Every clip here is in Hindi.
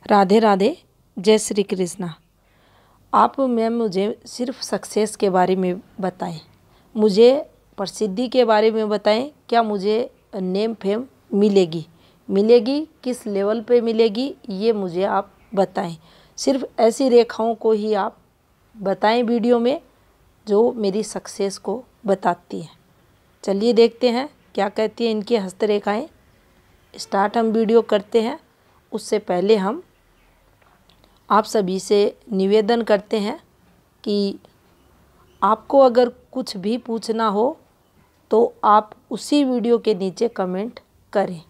राधे राधे, जय श्री कृष्णा। आप मैम मुझे सिर्फ सक्सेस के बारे में बताएं, मुझे प्रसिद्धि के बारे में बताएं। क्या मुझे नेम फेम मिलेगी किस लेवल पे मिलेगी, ये मुझे आप बताएं। सिर्फ ऐसी रेखाओं को ही आप बताएं वीडियो में जो मेरी सक्सेस को बताती हैं। चलिए देखते हैं क्या कहती हैं इनकी हस्तरेखाएं। स्टार्ट हम वीडियो करते हैं। उससे पहले हम आप सभी से निवेदन करते हैं कि आपको अगर कुछ भी पूछना हो तो आप उसी वीडियो के नीचे कमेंट करें।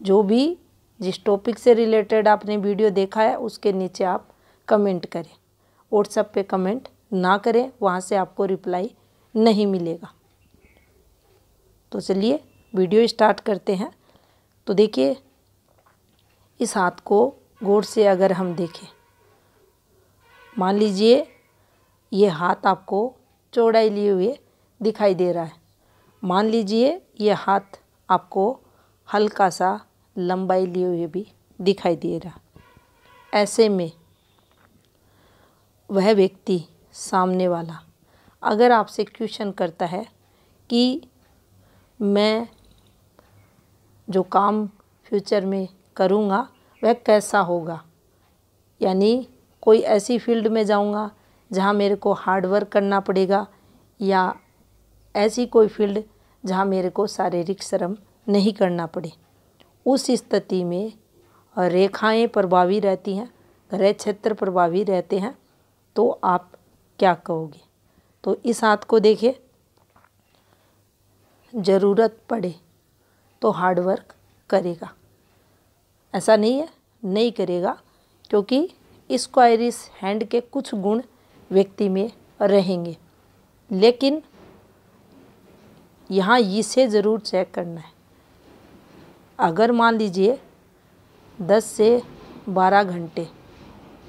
जो भी जिस टॉपिक से रिलेटेड आपने वीडियो देखा है उसके नीचे आप कमेंट करें। व्हाट्सएप पे कमेंट ना करें, वहाँ से आपको रिप्लाई नहीं मिलेगा। तो चलिए वीडियो स्टार्ट करते हैं। तो देखिए, इस हाथ को गौर से अगर हम देखें, मान लीजिए ये हाथ आपको चौड़ाई लिए हुए दिखाई दे रहा है। मान लीजिए ये हाथ आपको हल्का सा लंबाई लिए हुए भी दिखाई दे रहा। ऐसे में वह व्यक्ति सामने वाला अगर आपसे क्वेश्चन करता है कि मैं जो काम फ्यूचर में करूँगा वह कैसा होगा, यानी कोई ऐसी फील्ड में जाऊँगा जहाँ मेरे को हार्ड वर्क करना पड़ेगा, या ऐसी कोई फील्ड जहाँ मेरे को शारीरिक श्रम नहीं करना पड़े। उस स्थिति में रेखाएं प्रभावी रहती हैं, ग्रह क्षेत्र प्रभावी रहते हैं, तो आप क्या कहोगे। तो इस हाथ को देखिए, ज़रूरत पड़े तो हार्ड वर्क करेगा, ऐसा नहीं है नहीं करेगा, क्योंकि स्क्वायरिश हैंड के कुछ गुण व्यक्ति में रहेंगे। लेकिन यहाँ इसे ज़रूर चेक करना है। अगर मान लीजिए 10 से 12 घंटे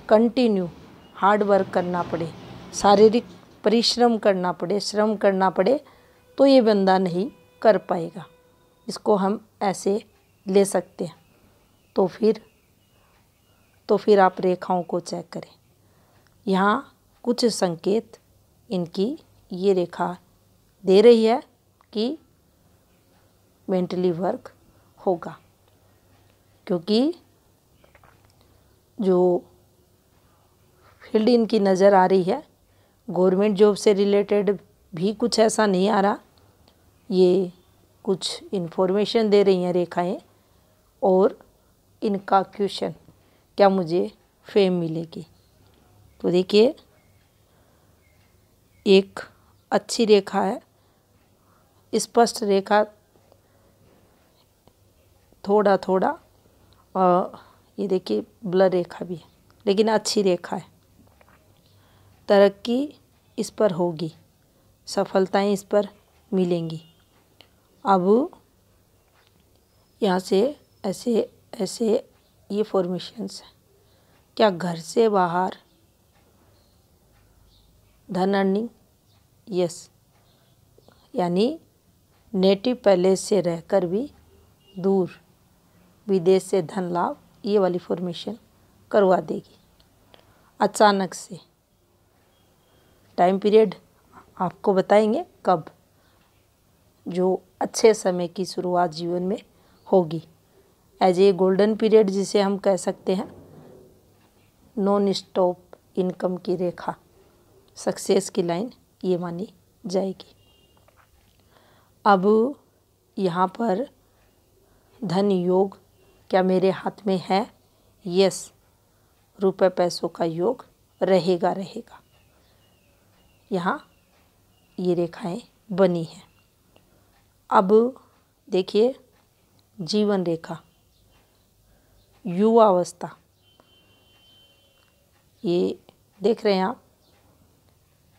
कंटिन्यू हार्ड वर्क करना पड़े, शारीरिक परिश्रम करना पड़े, श्रम करना पड़े, तो ये बंदा नहीं कर पाएगा। इसको हम ऐसे ले सकते हैं। तो फिर आप रेखाओं को चेक करें। यहाँ कुछ संकेत इनकी ये रेखा दे रही है कि मेंटली वर्क होगा, क्योंकि जो फील्ड इनकी नज़र आ रही है गवर्नमेंट जॉब से रिलेटेड भी कुछ ऐसा नहीं आ रहा। ये कुछ इन्फॉर्मेशन दे रही हैं रेखाएं। और इनका क्वेश्चन, क्या मुझे फेम मिलेगी। तो देखिए, एक अच्छी रेखा है, स्पष्ट रेखा, थोड़ा थोड़ा, और ये देखिए ब्लर रेखा भी है, लेकिन अच्छी रेखा है। तरक्की इस पर होगी, सफलताएं इस पर मिलेंगी। अब यहाँ से ऐसे ऐसे ये फॉर्मेशंस हैं। क्या घर से बाहर धन अर्निंग, यस, यानी नेटिव पैलेस से रहकर भी दूर विदेश से धन लाभ, ये वाली फॉर्मेशन करवा देगी। अचानक से टाइम पीरियड आपको बताएंगे कब, जो अच्छे समय की शुरुआत जीवन में होगी। एज ए गोल्डन पीरियड जिसे हम कह सकते हैं। नॉन स्टॉप इनकम की रेखा, सक्सेस की लाइन ये मानी जाएगी। अब यहाँ पर धन योग क्या मेरे हाथ में है, यस, रुपए पैसों का योग रहेगा। यहाँ ये रेखाएं बनी हैं। अब देखिए जीवन रेखा, युवा अवस्था, ये देख रहे हैं आप।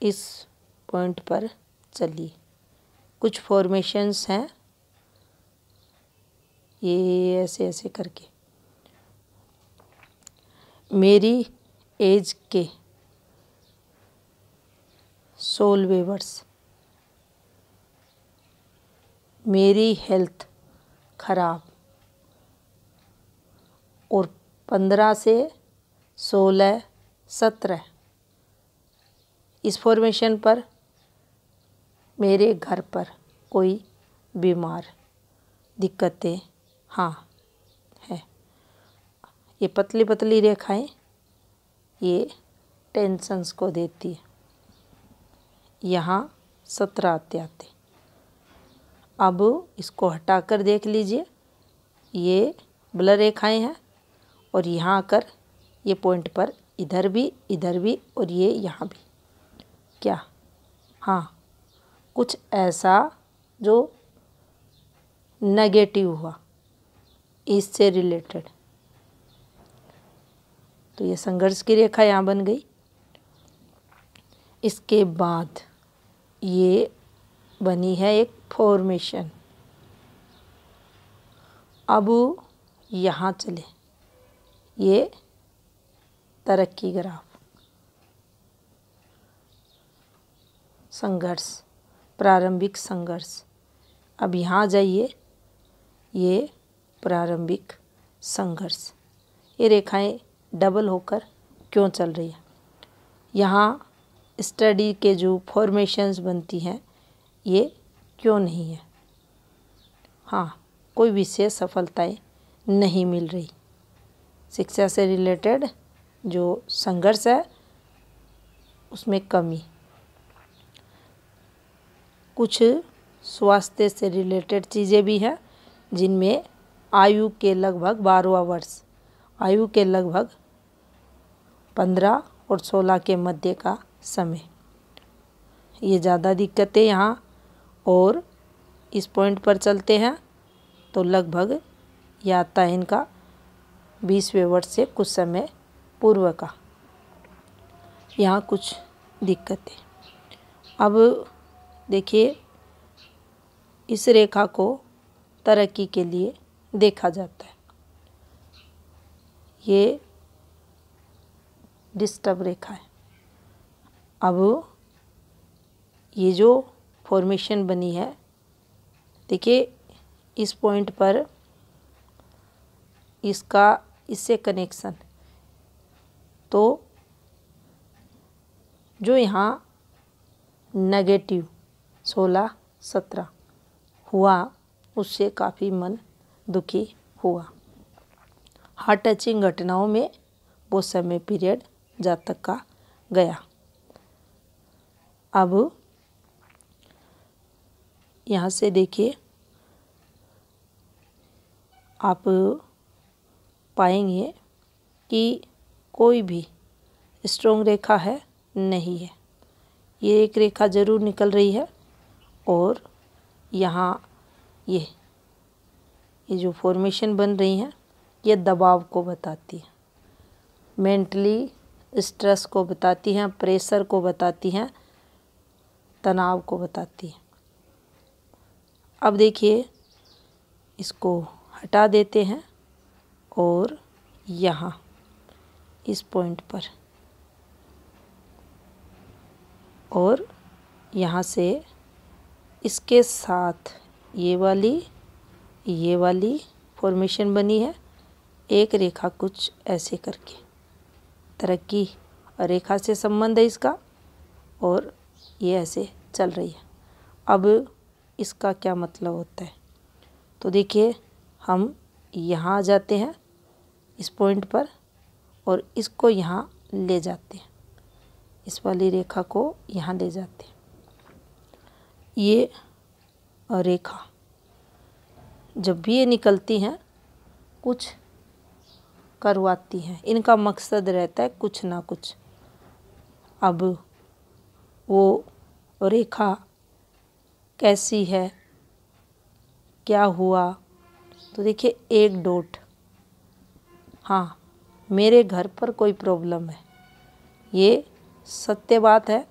इस पॉइंट पर चलिए, कुछ फॉर्मेशंस हैं ये ऐसे ऐसे करके। मेरी एज के 16वें वर्ष, मेरी हेल्थ खराब, और 15 से 16, 17 इस फॉर्मेशन पर मेरे घर पर कोई बीमार दिक्कतें हाँ है। ये पतली पतली रेखाएं ये टेंशन्स को देती है। यहाँ 17 आते आते अब इसको हटाकर देख लीजिए, ये ब्लर रेखाएं हैं और यहाँ आकर ये पॉइंट पर इधर भी और ये यहाँ भी क्या हाँ कुछ ऐसा जो नेगेटिव हुआ इससे रिलेटेड। तो ये संघर्ष की रेखा यहाँ बन गई। इसके बाद ये बनी है एक फॉर्मेशन। अब यहाँ चले, ये तरक्की ग्राफ, संघर्ष, प्रारंभिक संघर्ष। अब यहाँ जाइए, ये प्रारंभिक संघर्ष। ये रेखाएं डबल होकर क्यों चल रही है? यहाँ स्टडी के जो फॉर्मेशंस बनती हैं ये क्यों नहीं है? हाँ, कोई विशेष सफलताएं नहीं मिल रही। शिक्षा से रिलेटेड जो संघर्ष है उसमें कमी, कुछ स्वास्थ्य से रिलेटेड चीज़ें भी हैं जिनमें आयु के लगभग 12वां वर्ष, आयु के लगभग 15 और 16 के मध्य का समय, ये ज़्यादा दिक्कतें यहाँ। और इस पॉइंट पर चलते हैं तो लगभग ये आता है इनका 20वें वर्ष से कुछ समय पूर्व का। यहाँ कुछ दिक्कतें। अब देखिए, इस रेखा को तरक्की के लिए देखा जाता है। ये डिस्टर्ब रेखा है। अब ये जो फॉर्मेशन बनी है, देखिए इस पॉइंट पर इसका इससे कनेक्शन, तो जो यहाँ नेगेटिव 16, 17 हुआ उससे काफ़ी मन दुखी हुआ। हार्ट टचिंग घटनाओं में वो समय पीरियड जातक का गया। अब यहाँ से देखिए, आप पाएंगे कि कोई भी स्ट्रॉन्ग रेखा है नहीं है। ये एक रेखा ज़रूर निकल रही है और यहाँ ये जो फॉर्मेशन बन रही हैं ये दबाव को बताती है, मेंटली स्ट्रेस को बताती हैं, प्रेशर को बताती हैं, तनाव को बताती हैं। अब देखिए, इसको हटा देते हैं और यहाँ इस पॉइंट पर और यहाँ से इसके साथ ये वाली फॉर्मेशन बनी है। एक रेखा कुछ ऐसे करके, तरक्की रेखा से संबंध है इसका और ये ऐसे चल रही है। अब इसका क्या मतलब होता है? तो देखिए, हम यहाँ आ जाते हैं इस पॉइंट पर और इसको यहाँ ले जाते हैं, इस वाली रेखा को यहाँ ले जाते हैं। ये रेखा जब भी ये निकलती हैं कुछ करवाती हैं, इनका मकसद रहता है कुछ ना कुछ। अब वो रेखा कैसी है, क्या हुआ? तो देखिए, एक डॉट, हाँ मेरे घर पर कोई प्रॉब्लम है, ये सत्य बात है।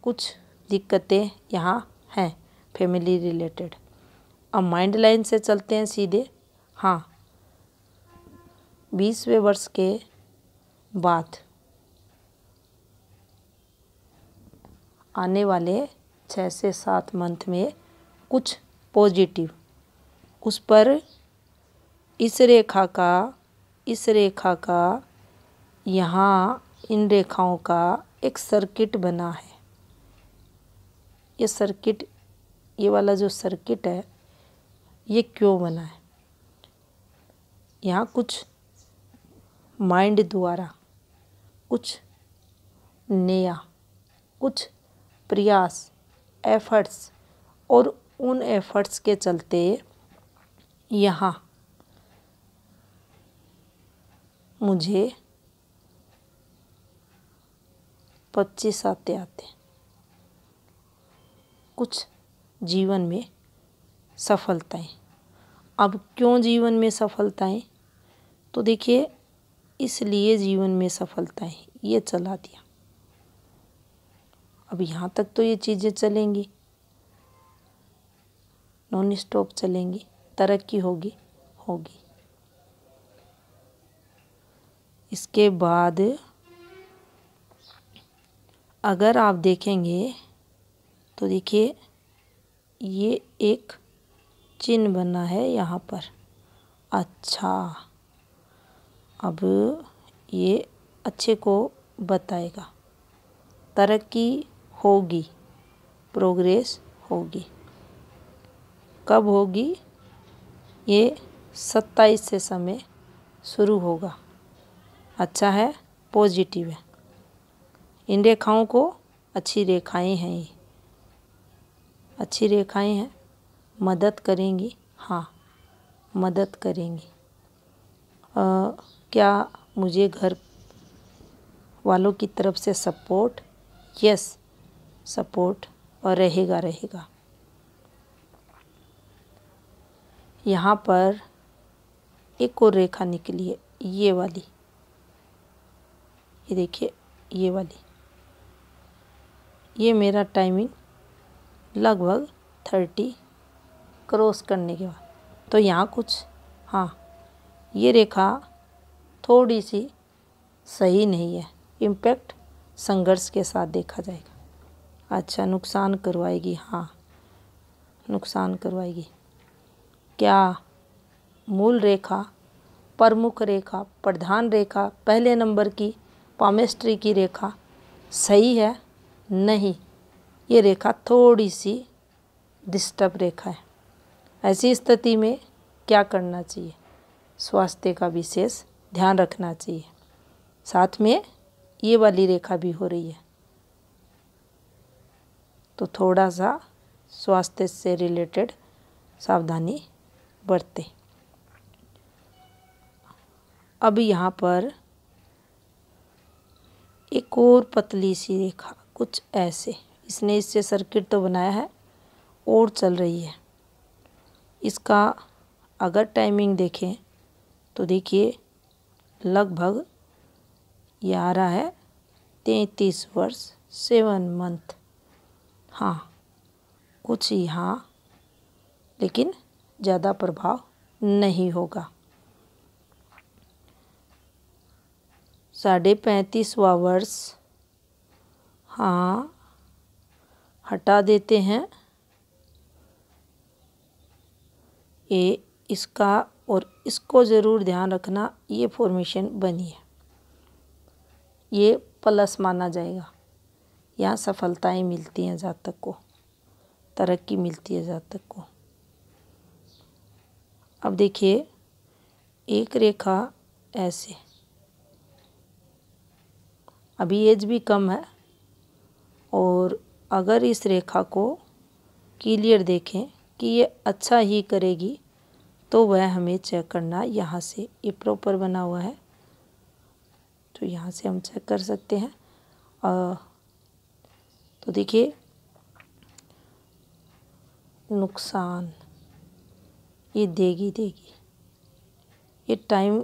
कुछ दिक्कतें यहाँ हैं फैमिली रिलेटेड। अब माइंड लाइन से चलते हैं सीधे। हाँ, 20वें वर्ष के बाद आने वाले 6 से 7 मंथ में कुछ पॉजिटिव, उस पर इस रेखा का इस रेखा का यहाँ इन रेखाओं का एक सर्किट बना है। ये सर्किट, ये वाला जो सर्किट है, ये क्यों बना है? यहाँ कुछ माइंड द्वारा कुछ नया, कुछ प्रयास, एफर्ट्स, और उन एफर्ट्स के चलते यहाँ मुझे 25 आते कुछ जीवन में सफलताएं। अब क्यों जीवन में सफलताएं? तो देखिए, इसलिए जीवन में सफलताएं ये चला दिया। अब यहाँ तक तो ये चीज़ें चलेंगी, नॉन स्टॉप चलेंगी, तरक्की होगी। इसके बाद अगर आप देखेंगे तो देखिए, ये एक चिन्ह बना है यहाँ पर। अच्छा, अब ये अच्छे को बताएगा, तरक्की होगी, प्रोग्रेस होगी। कब होगी? ये 27 से समय शुरू होगा। अच्छा है, पॉजिटिव है। इन रेखाओं को अच्छी रेखाएं हैं, ये अच्छी रेखाएं हैं, मदद करेंगी। हाँ, मदद करेंगी। क्या मुझे घर वालों की तरफ से सपोर्ट? यस, सपोर्ट और रहेगा। यहाँ पर एक और रेखा निकली है, ये वाली। ये देखिए, ये वाली। ये मेरा टाइमिंग लगभग 30 क्रॉस करने के बाद। तो यहाँ कुछ, हाँ, ये रेखा थोड़ी सी सही नहीं है। इम्पैक्ट संघर्ष के साथ देखा जाएगा। अच्छा, नुकसान करवाएगी। हाँ, नुकसान करवाएगी। क्या मूल रेखा, प्रमुख रेखा, प्रधान रेखा, पहले नंबर की पामेस्ट्री की रेखा सही है? नहीं, ये रेखा थोड़ी सी डिस्टर्ब रेखा है। ऐसी स्थिति में क्या करना चाहिए? स्वास्थ्य का विशेष ध्यान रखना चाहिए। साथ में ये वाली रेखा भी हो रही है, तो थोड़ा सा स्वास्थ्य से रिलेटेड सावधानी बरतें। अब यहाँ पर एक और पतली सी रेखा, कुछ ऐसे, इसने इससे सर्किट तो बनाया है और चल रही है। इसका अगर टाइमिंग देखें तो देखिए, लगभग ये आ रहा है 33 वर्ष 7 मंथ। हाँ, कुछ यहाँ, लेकिन ज़्यादा प्रभाव नहीं होगा। 35.5वां वर्ष, हाँ, हटा देते हैं ये इसका, और इसको ज़रूर ध्यान रखना, ये फॉर्मेशन बनी है, ये प्लस माना जाएगा। यहाँ सफलताएं मिलती हैं जातक को, तरक्की मिलती है जातक को। अब देखिए, एक रेखा ऐसे, अभी एज भी कम है, और अगर इस रेखा को क्लियर देखें कि ये अच्छा ही करेगी, तो वह हमें चेक करना। यहाँ से ये प्रॉपर बना हुआ है, तो यहाँ से हम चेक कर सकते हैं। तो देखिए, नुकसान ये देगी, ये टाइम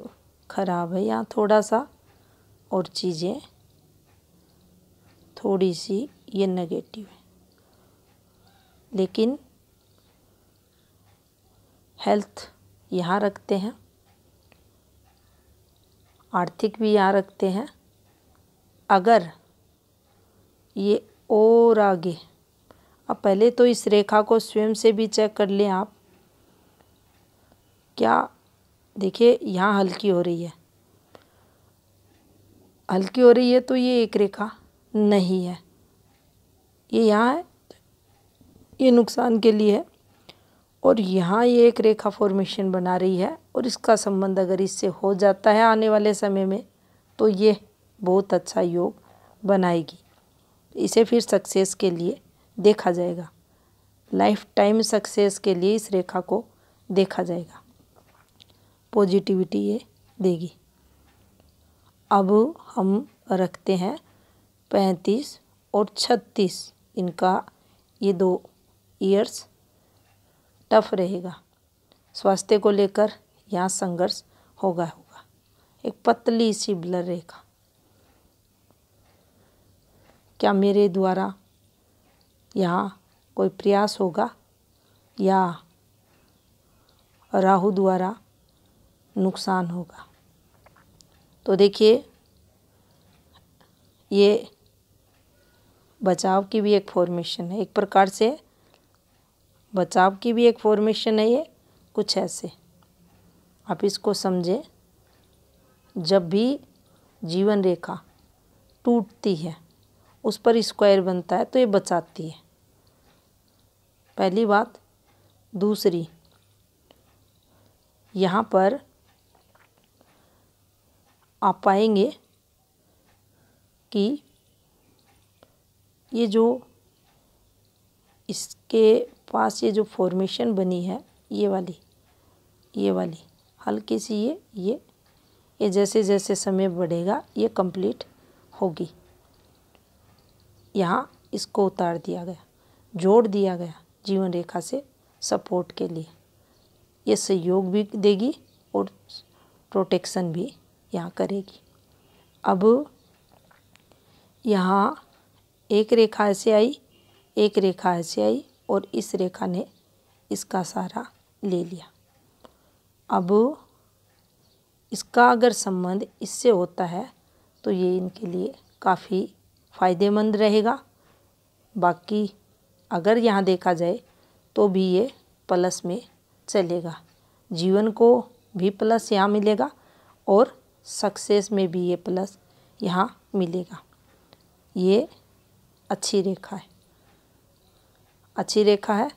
खराब है यहाँ थोड़ा सा, और चीज़ें थोड़ी सी ये नेगेटिव है। लेकिन हेल्थ यहाँ रखते हैं, आर्थिक भी यहाँ रखते हैं। अगर ये और आगे, अब पहले तो इस रेखा को स्वयं से भी चेक कर लें आप। क्या देखिए, यहाँ हल्की हो रही है, हल्की हो रही है तो ये एक रेखा नहीं है, ये यहाँ है, ये नुकसान के लिए है। और यहाँ ये एक रेखा फॉर्मेशन बना रही है और इसका संबंध अगर इससे हो जाता है आने वाले समय में तो ये बहुत अच्छा योग बनाएगी। इसे फिर सक्सेस के लिए देखा जाएगा, लाइफ टाइम सक्सेस के लिए इस रेखा को देखा जाएगा, पॉजिटिविटी ये देगी। अब हम रखते हैं 35 और 36, इनका ये 2 ईयर्स टफ रहेगा, स्वास्थ्य को लेकर यहाँ संघर्ष होगा। एक पतली सी ब्लर रेखा, क्या मेरे द्वारा यहाँ कोई प्रयास होगा या राहु द्वारा नुकसान होगा? तो देखिए, ये बचाव की भी एक फॉर्मेशन है, एक प्रकार से बचाव की भी एक फॉर्मेशन है ये, कुछ ऐसे आप इसको समझें। जब भी जीवन रेखा टूटती है उस पर स्क्वायर बनता है तो ये बचाती है, पहली बात। दूसरी, यहाँ पर आप पाएंगे कि ये जो इसके पास ये जो फॉर्मेशन बनी है, ये वाली हल्की सी ये जैसे जैसे समय बढ़ेगा ये कंप्लीट होगी। यहाँ इसको उतार दिया गया, जोड़ दिया गया जीवन रेखा से सपोर्ट के लिए, ये सहयोग भी देगी और प्रोटेक्शन भी यहाँ करेगी। अब यहाँ एक रेखा ऐसे आई, एक रेखा ऐसे आई और इस रेखा ने इसका सहारा ले लिया। अब इसका अगर संबंध इससे होता है तो ये इनके लिए काफ़ी फायदेमंद रहेगा। बाकी अगर यहाँ देखा जाए तो भी ये प्लस में चलेगा, जीवन को भी प्लस यहाँ मिलेगा और सक्सेस में भी ये प्लस यहाँ मिलेगा। ये अच्छी रेखा है, अच्छी रेखा है,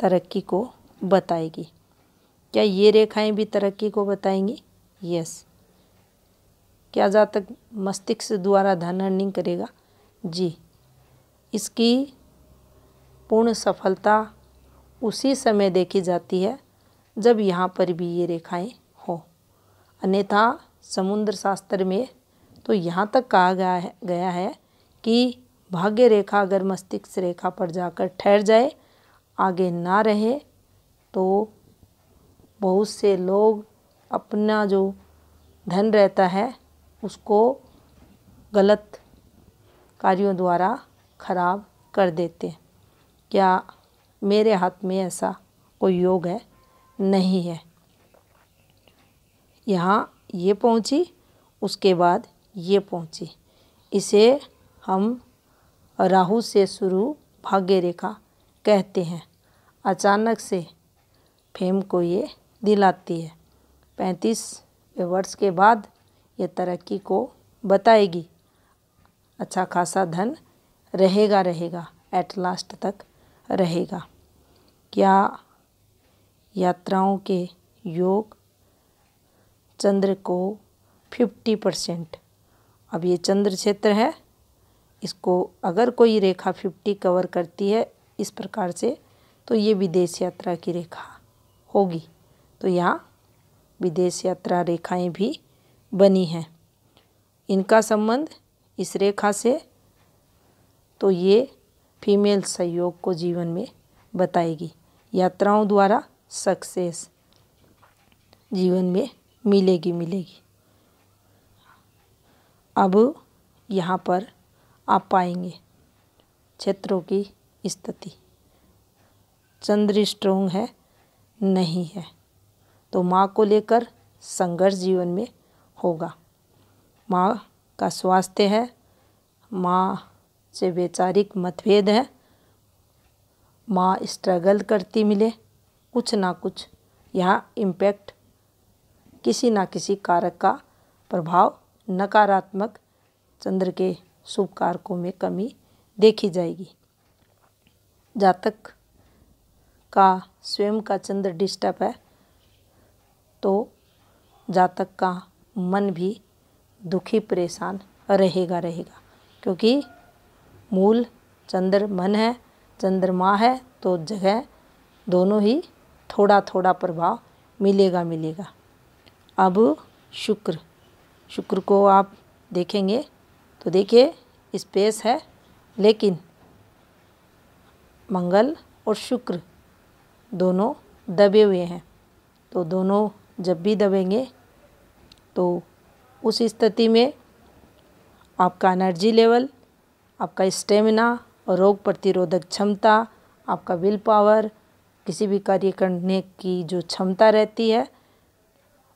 तरक्की को बताएगी। क्या ये रेखाएं भी तरक्की को बताएंगी? यस। क्या जातक मस्तिष्क द्वारा धन अर्निंग करेगा? जी। इसकी पूर्ण सफलता उसी समय देखी जाती है जब यहाँ पर भी ये रेखाएं हो, अन्यथा समुद्र शास्त्र में तो यहाँ तक कहा गया है कि भाग्य रेखा अगर मस्तिष्क रेखा पर जाकर ठहर जाए, आगे ना रहे, तो बहुत से लोग अपना जो धन रहता है उसको गलत कार्यों द्वारा खराब कर देते हैं। क्या मेरे हाथ में ऐसा कोई योग है? नहीं है। यहाँ ये पहुँची, उसके बाद ये पहुँची, इसे हम राहु से शुरू भाग्य रेखा कहते हैं। अचानक से फेम को ये दिलाती है। 35वें वर्ष के बाद ये तरक्की को बताएगी, अच्छा खासा धन रहेगा एट लास्ट तक रहेगा। क्या यात्राओं के योग चंद्र को 50%, अब ये चंद्र क्षेत्र है, इसको अगर कोई रेखा 50 कवर करती है इस प्रकार से तो ये विदेश यात्रा की रेखा होगी। तो यहाँ विदेश यात्रा रेखाएं भी बनी हैं, इनका संबंध इस रेखा से, तो ये फीमेल सहयोग को जीवन में बताएगी। यात्राओं द्वारा सक्सेस जीवन में मिलेगी। अब यहाँ पर आप पाएंगे क्षेत्रों की स्थिति, चंद्र स्ट्रोंग है नहीं है, तो माँ को लेकर संघर्ष जीवन में होगा। माँ का स्वास्थ्य है, माँ से वैचारिक मतभेद है, माँ स्ट्रगल करती मिले, कुछ ना कुछ यहाँ इम्पैक्ट किसी ना किसी कारक का प्रभाव नकारात्मक चंद्र के शुभ कारकों में कमी देखी जाएगी। जातक का स्वयं का चंद्र डिस्टर्ब है तो जातक का मन भी दुखी परेशान रहेगा क्योंकि मूल चंद्र मन है, चंद्रमा है, तो जगह दोनों ही थोड़ा थोड़ा प्रभाव मिलेगा। अब शुक्र को आप देखेंगे तो देखिए स्पेस है, लेकिन मंगल और शुक्र दोनों दबे हुए हैं। तो दोनों जब भी दबेंगे तो उस स्थिति में आपका एनर्जी लेवल, आपका स्टेमिना और रोग प्रतिरोधक क्षमता, आपका विल पावर, किसी भी कार्य करने की जो क्षमता रहती है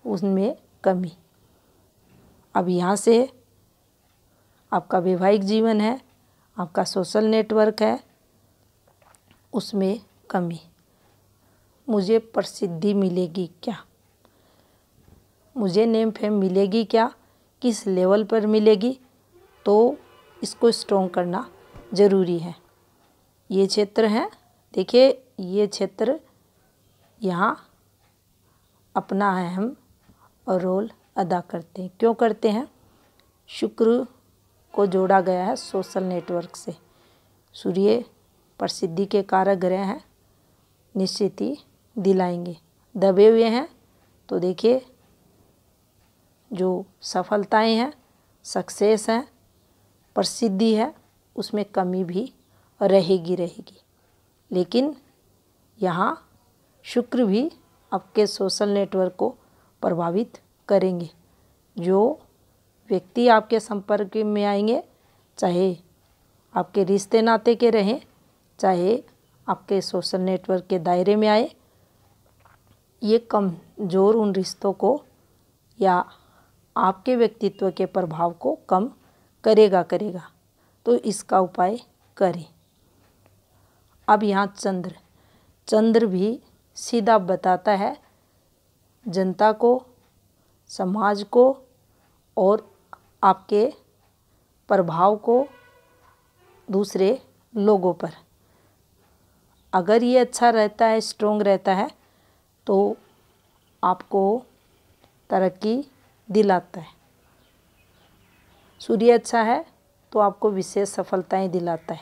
उसमें कमी। अब यहाँ से आपका वैवाहिक जीवन है, आपका सोशल नेटवर्क है, उसमें कमी। मुझे प्रसिद्धि मिलेगी क्या, मुझे नेम फेम मिलेगी क्या, किस लेवल पर मिलेगी, तो इसको स्ट्रॉन्ग करना ज़रूरी है। ये क्षेत्र है, देखिए ये क्षेत्र यहाँ अपना अहम रोल अदा करते हैं। क्यों करते हैं? शुक्र को जोड़ा गया है सोशल नेटवर्क से। सूर्य प्रसिद्धि के कारक ग्रह हैं, निश्चित ही दिलाएंगे। दबे हुए हैं तो देखिए जो सफलताएं हैं, सक्सेस है, प्रसिद्धि है, उसमें कमी भी रहेगी। लेकिन यहाँ शुक्र भी आपके सोशल नेटवर्क को प्रभावित करेंगे। जो व्यक्ति आपके संपर्क में आएंगे, चाहे आपके रिश्ते नाते के रहें, चाहे आपके सोशल नेटवर्क के दायरे में आए, ये कमज़ोर उन रिश्तों को या आपके व्यक्तित्व के प्रभाव को कम करेगा। तो इसका उपाय करें। अब यहाँ चंद्र भी सीधा बताता है जनता को, समाज को और आपके प्रभाव को दूसरे लोगों पर। अगर ये अच्छा रहता है, स्ट्रॉन्ग रहता है, तो आपको तरक्की दिलाता है। सूर्य अच्छा है तो आपको विशेष सफलताएं दिलाता है,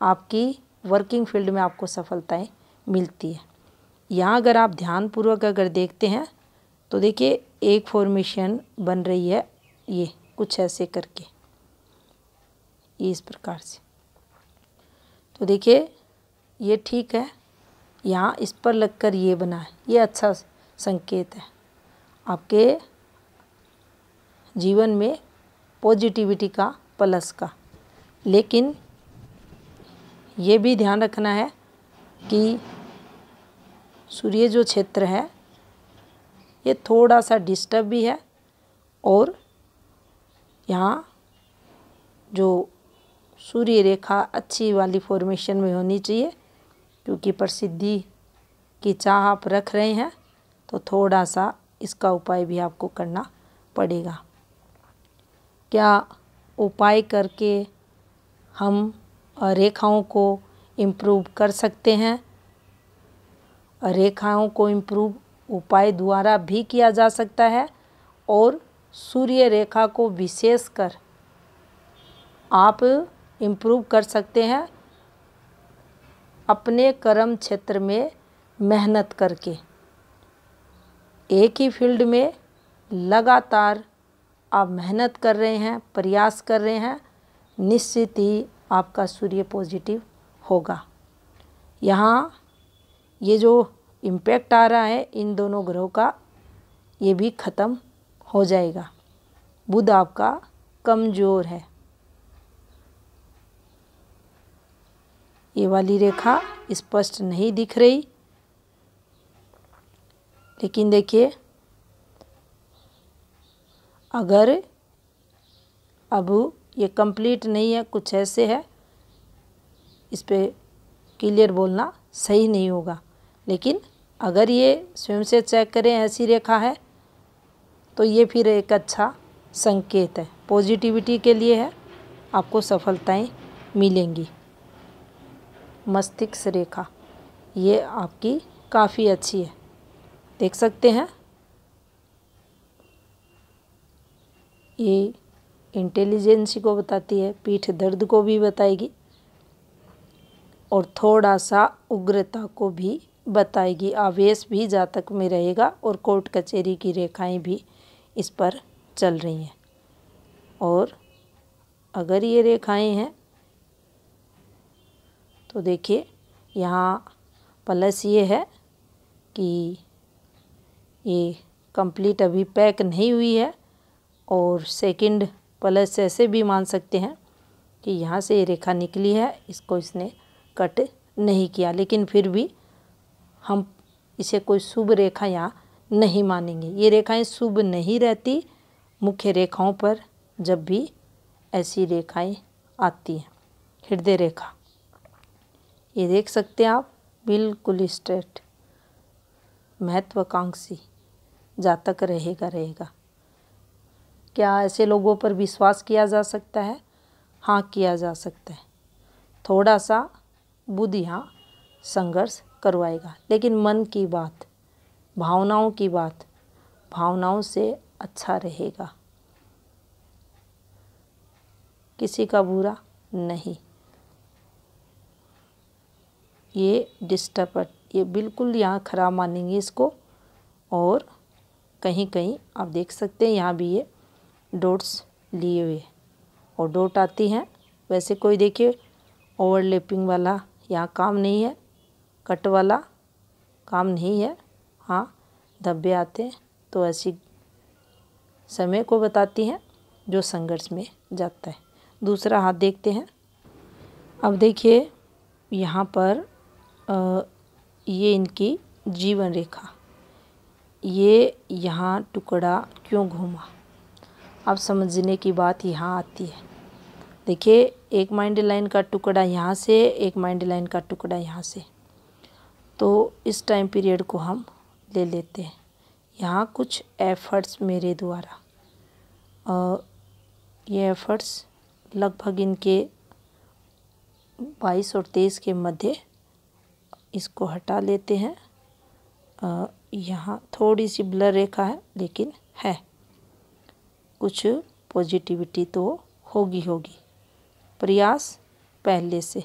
आपकी वर्किंग फील्ड में आपको सफलताएं मिलती है। यहाँ अगर आप ध्यानपूर्वक अगर देखते हैं तो देखिए एक फॉर्मेशन बन रही है, ये कुछ ऐसे करके, ये इस प्रकार से। तो देखिए ये ठीक है, यहाँ इस पर लगकर ये बना है, ये अच्छा संकेत है आपके जीवन में पॉजिटिविटी का, प्लस का। लेकिन ये भी ध्यान रखना है कि सूर्य जो क्षेत्र है ये थोड़ा सा डिस्टर्ब भी है, और यहाँ जो सूर्य रेखा अच्छी वाली फॉर्मेशन में होनी चाहिए, क्योंकि प्रसिद्धि की चाह आप रख रहे हैं, तो थोड़ा सा इसका उपाय भी आपको करना पड़ेगा। क्या उपाय करके हम रेखाओं को इम्प्रूव कर सकते हैं? रेखाओं को इम्प्रूव उपाय द्वारा भी किया जा सकता है, और सूर्य रेखा को विशेषकर आप इम्प्रूव कर सकते हैं अपने कर्म क्षेत्र में मेहनत करके। एक ही फील्ड में लगातार आप मेहनत कर रहे हैं, प्रयास कर रहे हैं, निश्चित ही आपका सूर्य पॉजिटिव होगा। यहाँ ये जो इम्पैक्ट आ रहा है इन दोनों ग्रहों का, ये भी ख़त्म हो जाएगा। बुध आपका कमज़ोर है, ये वाली रेखा स्पष्ट नहीं दिख रही, लेकिन देखिए अगर अब ये कंप्लीट नहीं है, कुछ ऐसे है, इस पे क्लियर बोलना सही नहीं होगा। लेकिन अगर ये स्वयं से चेक करें ऐसी रेखा है तो ये फिर एक अच्छा संकेत है, पॉजिटिविटी के लिए है, आपको सफलताएं मिलेंगी। मस्तिष्क रेखा ये आपकी काफ़ी अच्छी है, देख सकते हैं। ये इंटेलिजेंसी को बताती है, पीठ दर्द को भी बताएगी और थोड़ा सा उग्रता को भी बताएगी। आवेश भी जातक में रहेगा और कोर्ट कचहरी की रेखाएं भी इस पर चल रही हैं। और अगर ये रेखाएं हैं तो देखिए यहाँ प्लस ये है कि ये कंप्लीट अभी पैक नहीं हुई है, और सेकंड प्लस ऐसे भी मान सकते हैं कि यहाँ से ये रेखा निकली है, इसको इसने कट नहीं किया, लेकिन फिर भी हम इसे कोई शुभ रेखा यहाँ नहीं मानेंगे। ये रेखाएं शुभ नहीं रहती मुख्य रेखाओं पर जब भी ऐसी रेखाएं आती हैं। हृदय रेखा ये देख सकते हैं आप, बिल्कुल स्ट्रेट, महत्वाकांक्षी जातक रहेगा। क्या ऐसे लोगों पर विश्वास किया जा सकता है? हाँ, किया जा सकता है। थोड़ा सा बुद्ध यहाँ संघर्ष करवाएगा, लेकिन मन की बात, भावनाओं की बात, भावनाओं से अच्छा रहेगा, किसी का बुरा नहीं। ये डिस्टर्ब, ये बिल्कुल यहाँ खराब मानेंगे इसको। और कहीं कहीं आप देख सकते हैं यहाँ भी ये डॉट्स लिए हुए और डॉट आती हैं। वैसे कोई देखिए ओवरलैपिंग वाला यहाँ काम नहीं है, कट वाला काम नहीं है। हाँ, धब्बे आते हैं तो ऐसी समय को बताती हैं जो संघर्ष में जाता है। दूसरा हाथ देखते हैं। अब देखिए यहाँ पर ये इनकी जीवन रेखा, ये यहाँ टुकड़ा क्यों घूमा, अब समझने की बात यहाँ आती है। देखिए एक माइंड लाइन का टुकड़ा यहाँ से, एक माइंड लाइन का टुकड़ा यहाँ से, तो इस टाइम पीरियड को हम ले लेते हैं। यहाँ कुछ एफर्ट्स मेरे द्वारा, ये एफर्ट्स लगभग इनके 22 और 23 के मध्य, इसको हटा लेते हैं। यहाँ थोड़ी सी ब्लर रेखा है, लेकिन है, कुछ पॉजिटिविटी तो होगी। प्रयास पहले से,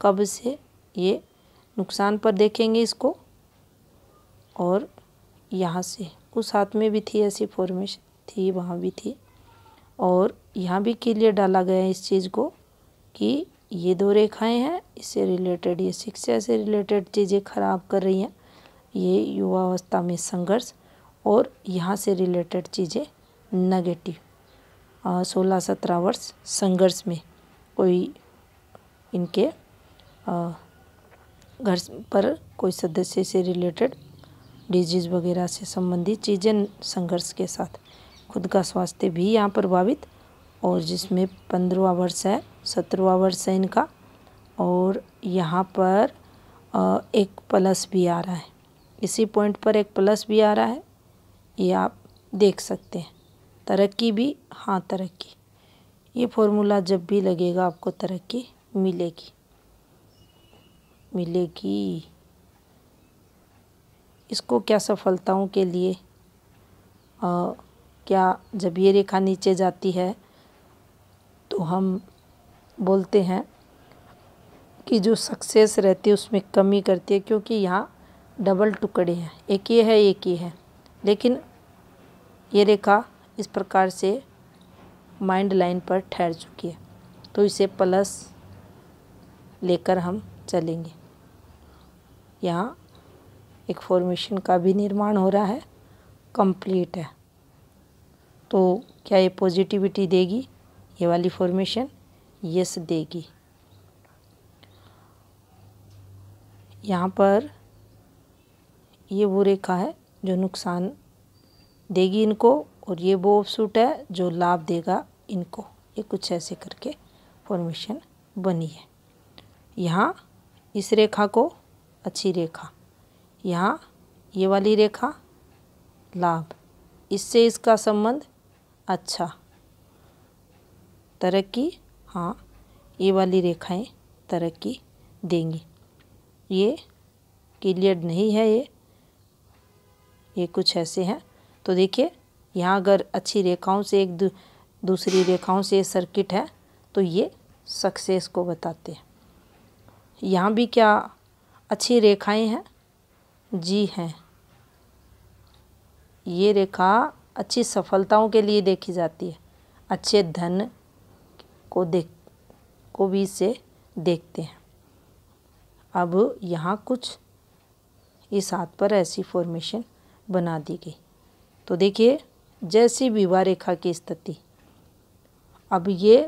कब से, ये नुकसान पर देखेंगे इसको। और यहाँ से उस हाथ में भी थी ऐसी फॉर्मेशन थी, वहाँ भी थी, और यहाँ भी क्लियर डाला गया है इस चीज़ को कि ये दो रेखाएं हैं, इससे रिलेटेड, ये शिक्षा से रिलेटेड चीज़ें खराब कर रही हैं, ये युवावस्था में संघर्ष, और यहाँ से रिलेटेड चीज़ें नेगेटिव। 16-17 वर्ष संघर्ष में कोई इनके घर पर कोई सदस्य से रिलेटेड डिजीज़ वगैरह से संबंधित चीज़ें संघर्ष के साथ, खुद का स्वास्थ्य भी यहाँ प्रभावित, और जिसमें 15वां वर्ष है, 17वां वर्ष है इनका, और यहाँ पर एक प्लस भी आ रहा है, इसी पॉइंट पर एक प्लस भी आ रहा है, ये आप देख सकते हैं। तरक्की भी, हाँ तरक्की, ये फॉर्मूला जब भी लगेगा आपको तरक्की मिलेगी। इसको क्या सफलताओं के लिए, क्या जब ये रेखा नीचे जाती है तो हम बोलते हैं कि जो सक्सेस रहती है उसमें कमी करती है, क्योंकि यहाँ डबल टुकड़े हैं, एक ये है एक ये है, लेकिन ये रेखा इस प्रकार से माइंड लाइन पर ठहर चुकी है, तो इसे प्लस लेकर हम चलेंगे। यहाँ एक फॉर्मेशन का भी निर्माण हो रहा है, कंप्लीट है, तो क्या ये पॉजिटिविटी देगी? ये वाली फॉर्मेशन यस देगी। यहाँ पर ये वो रेखा है जो नुकसान देगी इनको, और ये वो ऑफशूट है जो लाभ देगा इनको। ये कुछ ऐसे करके फॉर्मेशन बनी है। यहाँ इस रेखा को अच्छी रेखा, यहाँ ये वाली रेखा लाभ, इससे इसका संबंध अच्छा, तरक्की, हाँ ये वाली रेखाएं तरक्की देंगी। ये क्लियर नहीं है, ये कुछ ऐसे हैं। तो देखिए यहाँ अगर अच्छी रेखाओं से एक दूसरी रेखाओं से सर्किट है तो ये सक्सेस को बताते हैं। यहाँ भी क्या अच्छी रेखाएं हैं? जी हैं, ये रेखा अच्छी सफलताओं के लिए देखी जाती है। अच्छे धन को भी इससे देखते हैं। अब यहाँ कुछ इस हाथ पर ऐसी फॉर्मेशन बना दी गई। तो देखिए जैसी विवाह रेखा की स्थिति, अब ये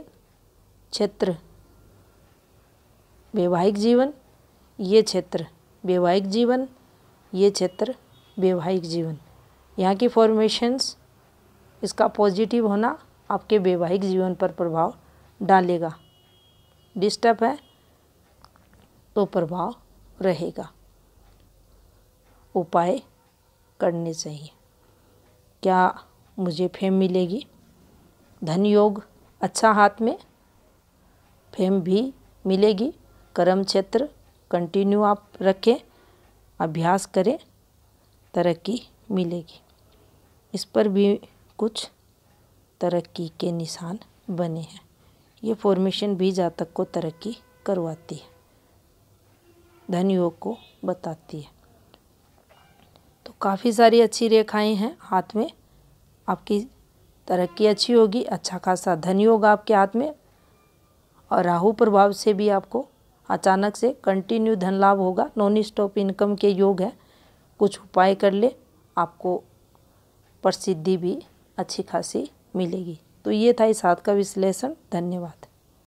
क्षेत्र वैवाहिक जीवन, ये क्षेत्र वैवाहिक जीवन, ये क्षेत्र वैवाहिक जीवन। यहाँ की फॉर्मेशंस, इसका पॉजिटिव होना आपके वैवाहिक जीवन पर प्रभाव डालेगा। डिस्टर्ब है तो प्रभाव रहेगा। उपाय करने चाहिए। क्या मुझे फेम मिलेगी? धन योग अच्छा हाथ में, फेम भी मिलेगी। कर्म क्षेत्र कंटिन्यू आप रखें, अभ्यास करें, तरक्की मिलेगी। इस पर भी कुछ तरक्की के निशान बने हैं। ये फॉर्मेशन भी जातक को तरक्की करवाती है, धन योग को बताती है। तो काफ़ी सारी अच्छी रेखाएं हैं हाथ में, आपकी तरक्की अच्छी होगी, अच्छा खासा धन योग आपके हाथ में, और राहु प्रभाव से भी आपको अचानक से कंटिन्यू धन लाभ होगा। नॉन स्टॉप इनकम के योग है। कुछ उपाय कर ले, आपको प्रसिद्धि भी अच्छी खासी मिलेगी। तो ये था इस हाथ का विश्लेषण। धन्यवाद।